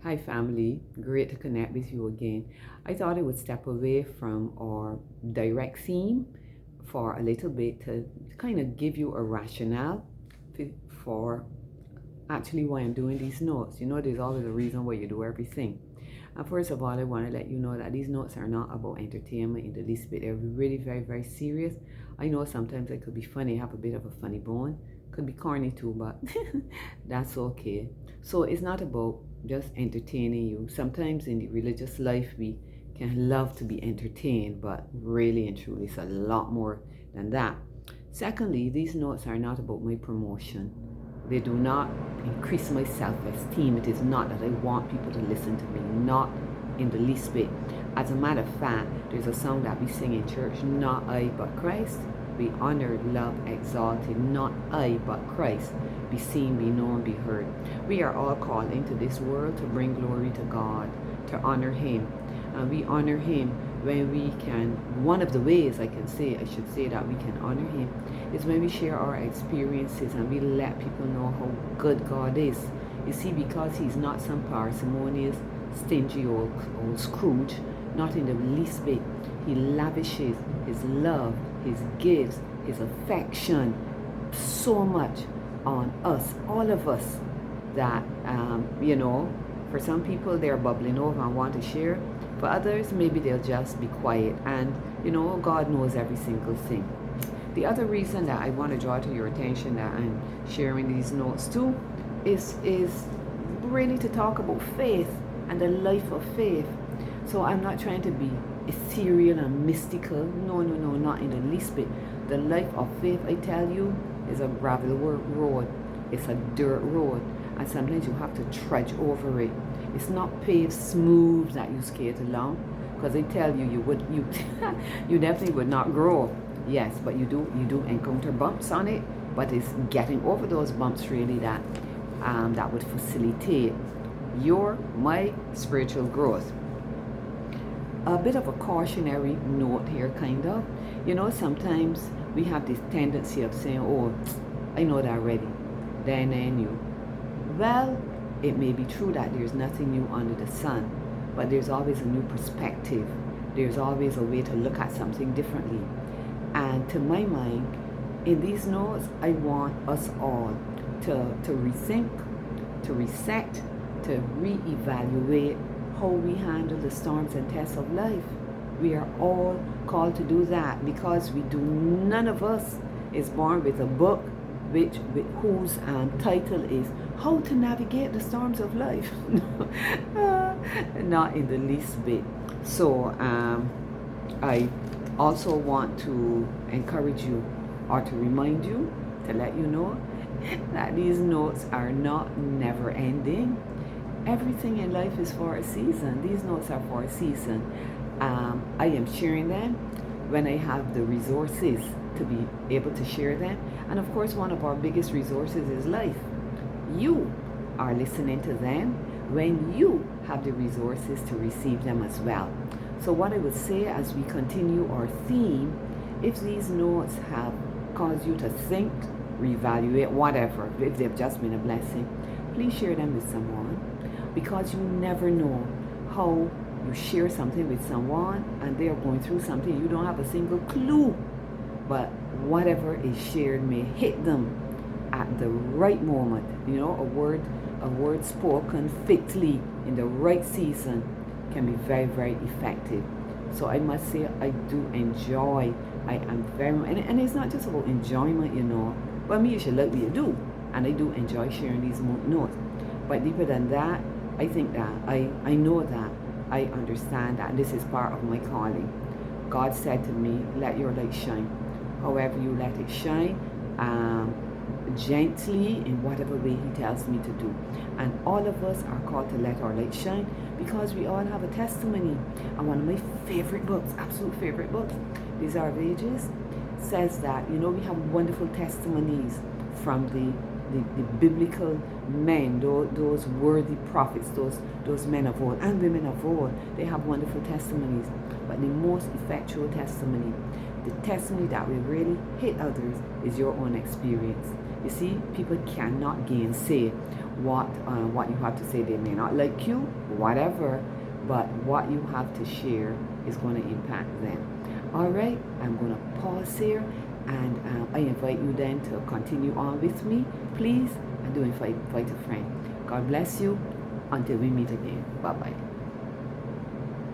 Hi, family. Great to connect with you again. I thought I would step away from our direct theme for a little bit to kind of give you a rationale for actually why I'm doing these notes. You know, there's always a reason why you do everything. And first of all, I want to let you know that these notes are not about entertainment in the least bit. They're really very, very serious. I know sometimes I could be funny, have a bit of a funny bone. Could be corny too, but that's okay. So it's not about just entertaining you. Sometimes in the religious life, we can love to be entertained, but really and truly, it's a lot more than that. Secondly, these notes are not about my promotion. They do not increase my self-esteem. It is not that I want people to listen to me, not in the least bit. As a matter of fact, there's a song that we sing in church, not I but Christ. Be honored, loved, exalted, not I but Christ. Be seen, be known, be heard. We are all called into this world to bring glory to God, to honor Him. And we honor Him when we can, one of the ways I should say that we can honor Him is when we share our experiences and we let people know how good God is. You see, because He's not some parsimonious, stingy old Scrooge, not in the least bit. He lavishes His love, His gifts, His affection so much on us, all of us, that, for some people they're bubbling over and want to share. For others, maybe they'll just be quiet. And, God knows every single thing. The other reason that I want to draw to your attention that I'm sharing these notes too is really to talk about faith and the life of faith. So I'm not trying to be ethereal and mystical. No, not in the least bit. The life of faith, I tell you, is a gravel road. It's a dirt road. And sometimes you have to trudge over it. It's not paved smooth that you skate along. Because I tell you, you definitely would not grow. Yes, but you do encounter bumps on it. But it's getting over those bumps really that would facilitate my spiritual growth. A bit of a cautionary note here, kind of. Sometimes we have this tendency of saying, oh, I know that already. Then I knew. Well, it may be true that there's nothing new under the sun, but there's always a new perspective. There's always a way to look at something differently. And to my mind, in these notes, I want us all to rethink, to reset, to reevaluate how we handle the storms and tests of life. We are all called to do that because none of us is born with a book whose title is How to Navigate the Storms of Life. Not in the least bit. So I also want to encourage you or to remind you, to let you know that these notes are not never ending. Everything in life is for a season. These notes are for a season. I am sharing them when I have the resources to be able to share them. And of course, one of our biggest resources is life. You are listening to them when you have the resources to receive them as well. So what I would say as we continue our theme, if these notes have caused you to think, reevaluate, whatever, if they've just been a blessing, please share them with someone, because you never know how you share something with someone and they are going through something you don't have a single clue, but whatever is shared may hit them at the right moment. A word spoken fitly in the right season can be very, very effective. So I must say, I do enjoy. I am very, and it's not just about enjoyment, but me, you should like what you do, and I do enjoy sharing these notes. But deeper than that, I think that I know that I understand that this is part of my calling. God said to me, let your light shine. However you let it shine, gently, in whatever way He tells me to do. And all of us are called to let our light shine because we all have a testimony. And one of my favorite books, absolute favorite books, Desire of Ages, says that, we have wonderful testimonies from the biblical men, those worthy prophets, those men of old and women of old. They have wonderful testimonies. But the most effectual testimony, the testimony that will really hit others, is your own experience. You see, people cannot gainsay what you have to say. They may not like you, whatever, but what you have to share is going to impact them. All right, I'm going to pause here, and I invite you then to continue on with me, please, and do invite a friend. God bless you. Until we meet again. Bye bye.